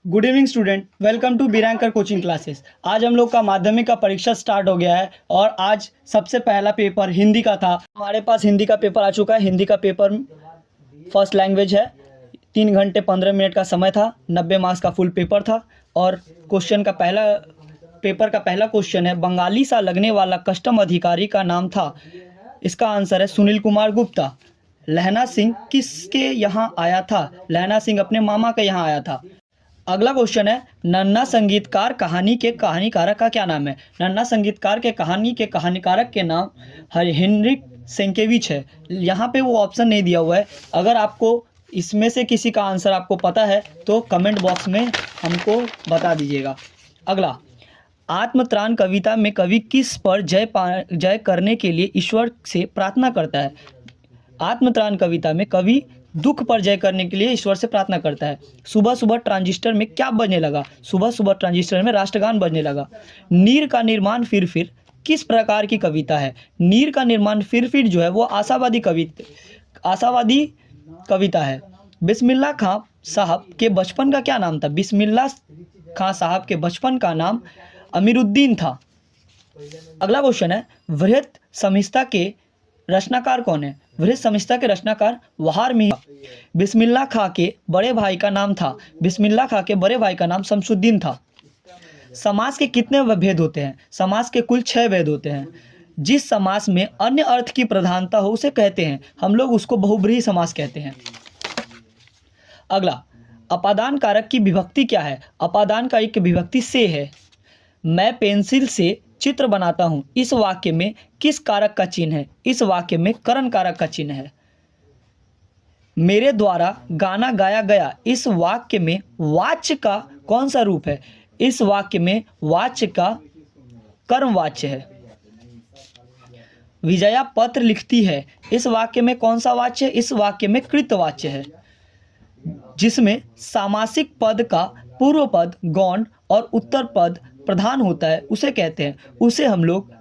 Good evening student, welcome to Birankar coaching classes. आज हम लोग का माध्यमिक का परीक्षा स्टार्ट हो गया है और आज सबसे पहला पेपर हिंदी का था। हमारे पास हिंदी का पेपर आ चुका है। हिंदी का पेपर फर्स्ट लैंग्वेज है। 3 घंटे 15 मिनट का समय था। 90 मार्क्स का फुल पेपर था और पेपर का पहला क्वेश्चन है, बंगाली सा लगने वाला कस्टम अधिकारी का नाम था। इसका आंसर है सुनील कुमार गुप्ता। लहना सिंह किसके यहाँ आया था? लहना सिंह अपने मामा के यहाँ आया था। अगला क्वेश्चन है, नन्ना संगीतकार कहानी के कहानीकारक का क्या नाम है? नन्ना संगीतकार के कहानी के कहानीकारक के नाम हेनरिक सेंकेविच है। यहाँ पे वो ऑप्शन नहीं दिया हुआ है। अगर आपको इसमें से किसी का आंसर आपको पता है तो कमेंट बॉक्स में हमको बता दीजिएगा। अगला, आत्मत्राण कविता में कवि किस पर जय करने के लिए ईश्वर से प्रार्थना करता है? आत्मत्राण कविता में कवि दुख पर जय करने के लिए ईश्वर से प्रार्थना करता है। सुबह सुबह ट्रांजिस्टर में क्या बजने लगा? सुबह सुबह ट्रांजिस्टर में राष्ट्रगान बजने लगा। नीर का निर्माण फिर किस प्रकार की कविता है? नीर का निर्माण फिर जो है वो आशावादी कविता है। बिस्मिल्लाह खां साहब के बचपन का क्या नाम था? बिस्मिल्लाह खां साहब के बचपन का नाम अमीरुद्दीन था। अगला क्वेश्चन है, वृहत संहिता के रचनाकार कौन है? वृहत संहिता के रचनाकार वहार मिहिर। बिस्मिल्लाह खां के बड़े भाई का नाम था बिस्मिल्लाह खां के बड़े भाई का नाम शमसुद्दीन था। समास के कितने भेद होते हैं? समास के कुल 6 भेद होते हैं। जिस समास में अन्य अर्थ की प्रधानता हो उसे कहते हैं, हम लोग उसको बहुब्रीहि समास कहते हैं। अगला, अपादान कारक की विभक्ति क्या है? अपादान कारक की विभक्ति से है। मैं पेंसिल से चित्र बनाता हूं, इस वाक्य में किस कारक का चिन्ह है? इस वाक्य में करण कारक का चिन्ह है। मेरे द्वारा गाना गाया गया, इस वाक्य में वाच्य का कौन सा रूप है? इस वाक्य में वाच्य का कर्मवाच्य है। विजया पत्र लिखती है, इस वाक्य में कौन सा वाच्य है? इस वाक्य में कृतवाच्य है। जिसमें सामासिक पद का पूर्व पद गौण और उत्तर पद प्रधान होता है उसे कहते हैं, उसे हम लोग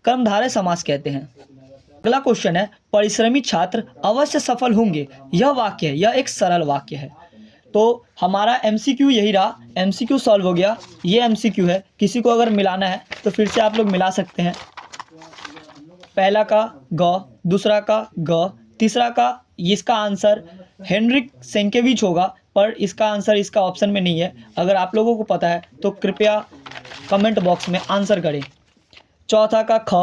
कर्मधारय समास कहते हैं। अगला क्वेश्चन है, परिश्रमी छात्र अवश्य सफल होंगे, यह वाक्य है, यह एक सरल वाक्य है। तो हमारा एमसीक्यू यही रहा। एमसीक्यू सॉल्व हो गया। ये एमसीक्यू है, किसी को अगर मिलाना है तो फिर से आप लोग मिला सकते हैं। पहला का ग, दूसरा का ग, तीसरा का, इसका आंसर हेनरिक सेंकेविच होगा, पर इसका आंसर इसका ऑप्शन में नहीं है। अगर आप लोगों को पता है तो कृपया कमेंट बॉक्स में आंसर करें। चौथा का ख,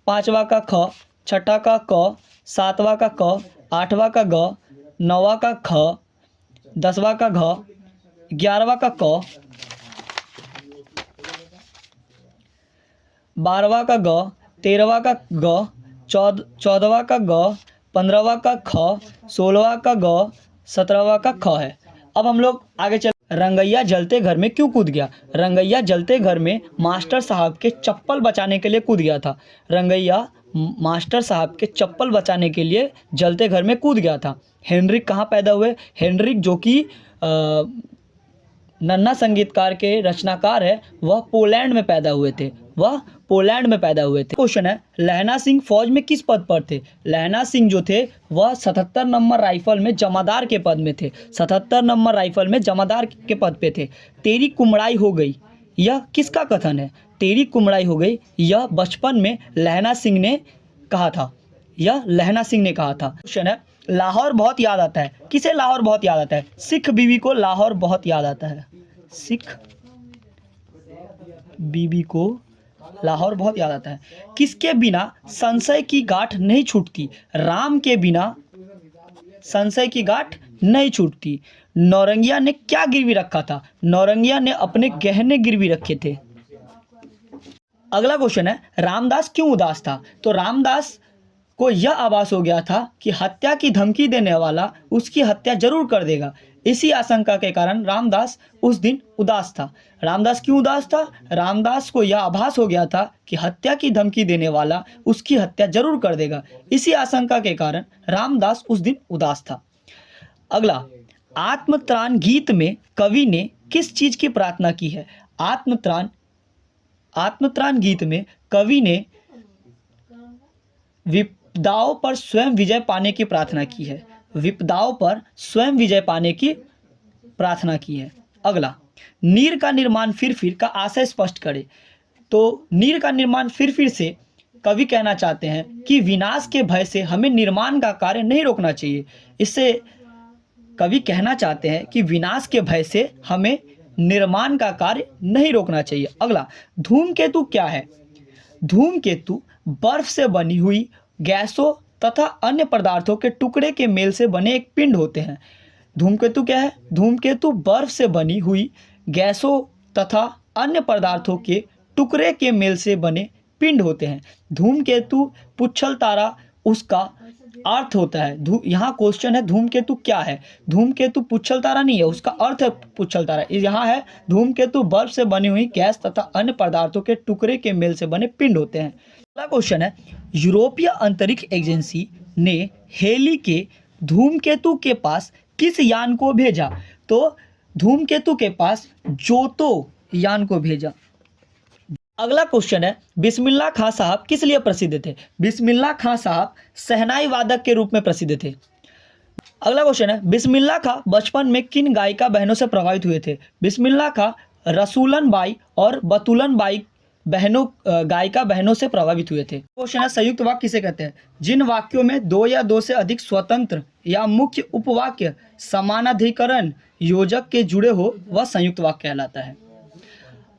पांचवा का ख, छठा का क, सातवां का क, आठवां का ग, नौवां का ख, 10वां का घ, 11वां का क, 12वां का ग, 13वां का ग, 14वां का ग, 15वां का ख, 16वां का ग, 17वां का ख है। अब हम लोग आगे चल। रंगैया जलते घर में क्यों कूद गया? रंगैया जलते घर में मास्टर साहब के चप्पल बचाने के लिए कूद गया था। रंगैया मास्टर साहब के चप्पल बचाने के लिए जलते घर में कूद गया था। हेनरिक कहाँ पैदा हुए? हेनरिक जो कि नन्ना संगीतकार के रचनाकार है, वह पोलैंड में पैदा हुए थे। क्वेश्चन है, लहना सिंह फौज में किस पद पर थे? लहना सिंह जो थे वह 77 नंबर राइफल में जमादार के पद में थे। 77 नंबर राइफल में जमादार के पद पे थे। तेरी कुमड़ाई हो गई, यह किसका कथन है? तेरी कुमड़ाई हो गई, यह बचपन में लहना सिंह ने कहा था। क्वेश्चन है, लाहौर बहुत याद आता है, किसे लाहौर बहुत याद आता है? सिख बीवी को लाहौर बहुत याद आता है। सिख बीबी को लाहौर बहुत याद आता है। किसके बिना संशय की गांठ नहीं छूटती? राम के बिना संशय की गांठ नहीं छूटती। नौरंगिया ने क्या गिरवी रखा था? नौरंगिया ने अपने गहने गिरवी रखे थे। अगला क्वेश्चन है, रामदास क्यों उदास था? तो रामदास को यह आभास हो गया था कि हत्या की धमकी देने वाला उसकी हत्या जरूर कर देगा। इसी आशंका के कारण रामदास उस दिन उदास था। रामदास क्यों उदास था? रामदास को यह आभास हो गया था कि हत्या की धमकी देने वाला उसकी हत्या जरूर कर देगा। इसी आशंका के कारण रामदास उस दिन उदास था। अगला, आत्मत्राण गीत में कवि ने किस चीज की प्रार्थना की है? आत्मत्राण गीत में कवि ने विपदाओं पर स्वयं विजय पाने की प्रार्थना की है। विपदाओं पर स्वयं विजय पाने की प्रार्थना की है। अगला, नीर का निर्माण फिर का आशय स्पष्ट करे। तो नीर का निर्माण फिर से कवि कहना चाहते हैं कि विनाश के भय से हमें निर्माण का कार्य नहीं रोकना चाहिए। इससे कवि कहना चाहते हैं कि विनाश के भय से हमें निर्माण का कार्य नहीं रोकना चाहिए। अगला, धूमकेतु क्या है? धूमकेतु बर्फ से बनी हुई गैसों तथा अन्य पदार्थों के टुकड़े के मेल से बने एक पिंड होते हैं। धूमकेतु क्या है? धूमकेतु बर्फ से बनी हुई गैसों तथा अन्य पदार्थों के टुकड़े के मेल से बने पिंड होते हैं। धूमकेतु पुच्छल तारा उसका अर्थ होता है। यहाँ क्वेश्चन है धूमकेतु क्या है? धूमकेतु पुच्छल तारा नहीं है, उसका अर्थ है पुच्छल तारा। यहाँ है धूमकेतु बर्फ से बनी हुई गैस तथा अन्य पदार्थों के टुकड़े के मेल से बने पिंड होते हैं। अगला क्वेश्चन है, यूरोपीय अंतरिक्ष एजेंसी ने हेली के धूमकेतु के पास किस यान को भेजा? तो धूमकेतु के पास जोतो यान को भेजा। अगला क्वेश्चन है, बिस्मिल्लाह खां साहब किस लिए प्रसिद्ध थे? बिस्मिल्लाह खां साहब शहनाई वादक के रूप में प्रसिद्ध थे। अगला क्वेश्चन है, बिस्मिल्लाह खां बचपन में किन गायिका बहनों से प्रभावित हुए थे? बिस्मिल्लाह खां रसूलन बाई और बतूलन बाई गायिका बहनों से प्रभावित हुए थे। क्वेश्चन है, संयुक्त वाक्य किसे कहते हैं? जिन वाक्यों में दो या दो से अधिक स्वतंत्र या मुख्य उपवाक्य समानाधिकरण योजक के जुड़े हो वह संयुक्त वाक्य कहलाता है।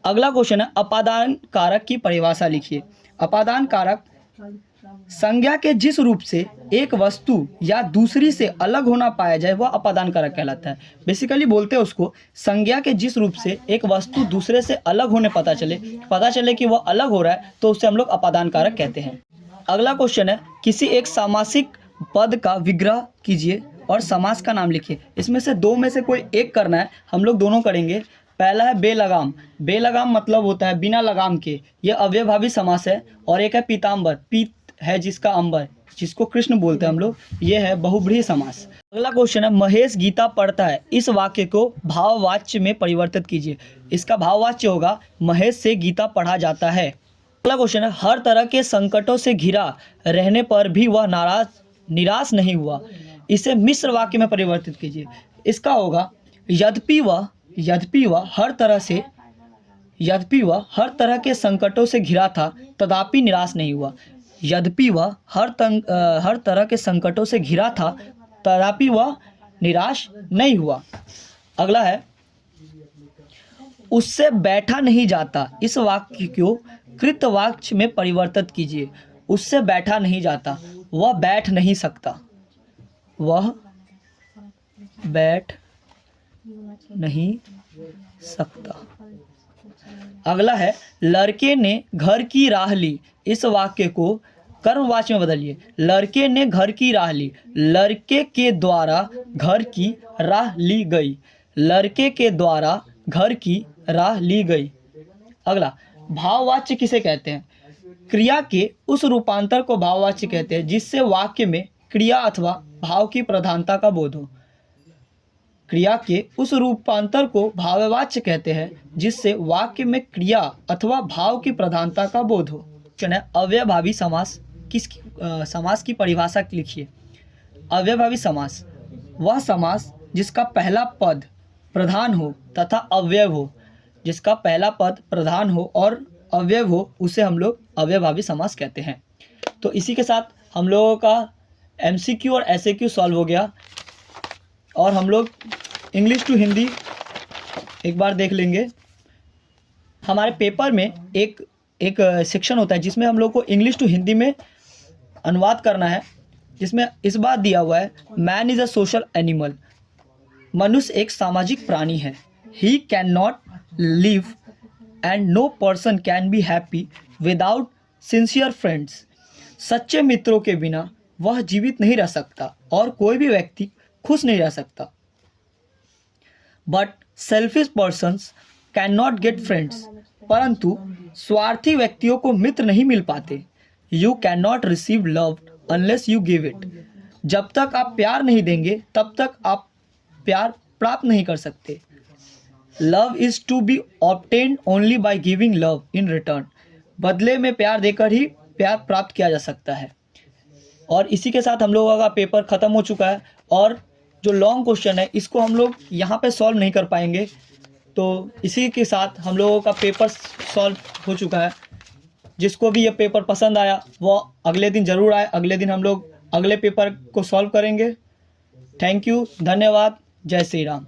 अगला क्वेश्चन है, अपादान कारक की परिभाषा लिखिए। अपादान कारक संज्ञा के जिस रूप से एक वस्तु या दूसरी से अलग होना पाया जाए वह अपादान कारक कहलाता है। बेसिकली बोलते हैं उसको, संज्ञा के जिस रूप से एक वस्तु दूसरे से अलग होने पता चले कि वह अलग हो रहा है तो उसे हम लोग अपादान कारक कहते हैं। अगला क्वेश्चन है, किसी एक सामासिक पद का विग्रह कीजिए और समास का नाम लिखिए। इसमें से दो में से कोई एक करना है, हम लोग दोनों करेंगे। पहला है बेलगाम। बेलगाम मतलब होता है बिना लगाम के, यह अव्ययभावी समास है। और एक है पीताम्बर, पीत है जिसका अंबर, जिसको कृष्ण बोलते हैं हम लोग, यह है बहुब्रीहि समास। अगला क्वेश्चन है, महेश गीता पढ़ता है, इस वाक्य को भाववाच्य में परिवर्तित कीजिए। इसका भाववाच्य होगा महेश से गीता पढ़ा जाता है। अगला क्वेश्चन है, हर तरह के संकटों से घिरा रहने पर भी वह निराश नहीं हुआ, इसे मिश्र वाक्य में परिवर्तित कीजिए। इसका होगा यद्यपि वह हर तरह के संकटों से घिरा था तथापि निराश नहीं हुआ। यद्यपि वह हर तरह के संकटों से घिरा था तथापि वह निराश नहीं हुआ। अगला है, उससे बैठा नहीं जाता, इस वाक्य को कृतवाच्य में परिवर्तित कीजिए। उससे बैठा नहीं जाता, वह बैठ नहीं सकता, वह बैठ नहीं सकता। अगला है, लड़के ने घर की राह ली, इस वाक्य को कर्मवाच्य में बदलिए। लड़के ने घर की राह ली, लड़के के द्वारा घर की राह ली गई, लड़के के द्वारा घर की राह ली गई। अगला, भाववाच्य किसे कहते हैं? क्रिया के उस रूपांतर को भाववाच्य कहते हैं जिससे वाक्य में क्रिया अथवा भाव की प्रधानता का बोध हो। क्रिया के उस रूपांतर को भाववाच्य कहते हैं जिससे वाक्य में क्रिया अथवा भाव की प्रधानता का बोध हो। क्वेश्चन है, अव्ययभावी समास समास की परिभाषा लिखिए। अव्ययभावी समास वह समास जिसका पहला पद प्रधान हो तथा अव्यव हो, जिसका पहला पद प्रधान हो और अव्यव हो, उसे हम लोग अव्ययभावी समास कहते हैं। तो इसी के साथ हम लोगों का MCQ और SAQ सॉल्व हो गया और हम लोग इंग्लिश टू हिंदी एक बार देख लेंगे। हमारे पेपर में एक सेक्शन होता है जिसमें हम लोग को इंग्लिश टू हिंदी में अनुवाद करना है, जिसमें इस बात दिया हुआ है, man is a social animal, मनुष्य एक सामाजिक प्राणी है। He can not live and no person can be happy without sincere friends. सच्चे मित्रों के बिना वह जीवित नहीं रह सकता और कोई भी व्यक्ति खुश नहीं रह सकता। But selfish persons can not get friends, परंतु स्वार्थी व्यक्तियों को मित्र नहीं मिल पाते। You can not receive love unless you give it. जब तक आप प्यार नहीं देंगे तब तक आप प्यार प्राप्त नहीं कर सकते। Love is to be obtained only by giving love in return. बदले में प्यार देकर ही प्यार प्राप्त किया जा सकता है। और इसी के साथ हम लोगों का पेपर ख़त्म हो चुका है और जो लॉन्ग क्वेश्चन है इसको हम लोग यहाँ पे सॉल्व नहीं कर पाएंगे, तो इसी के साथ हम लोगों का पेपर सॉल्व हो चुका है। जिसको भी ये पेपर पसंद आया वो अगले दिन ज़रूर आए। अगले दिन हम लोग अगले पेपर को सॉल्व करेंगे। थैंक यू, धन्यवाद, जय श्री राम।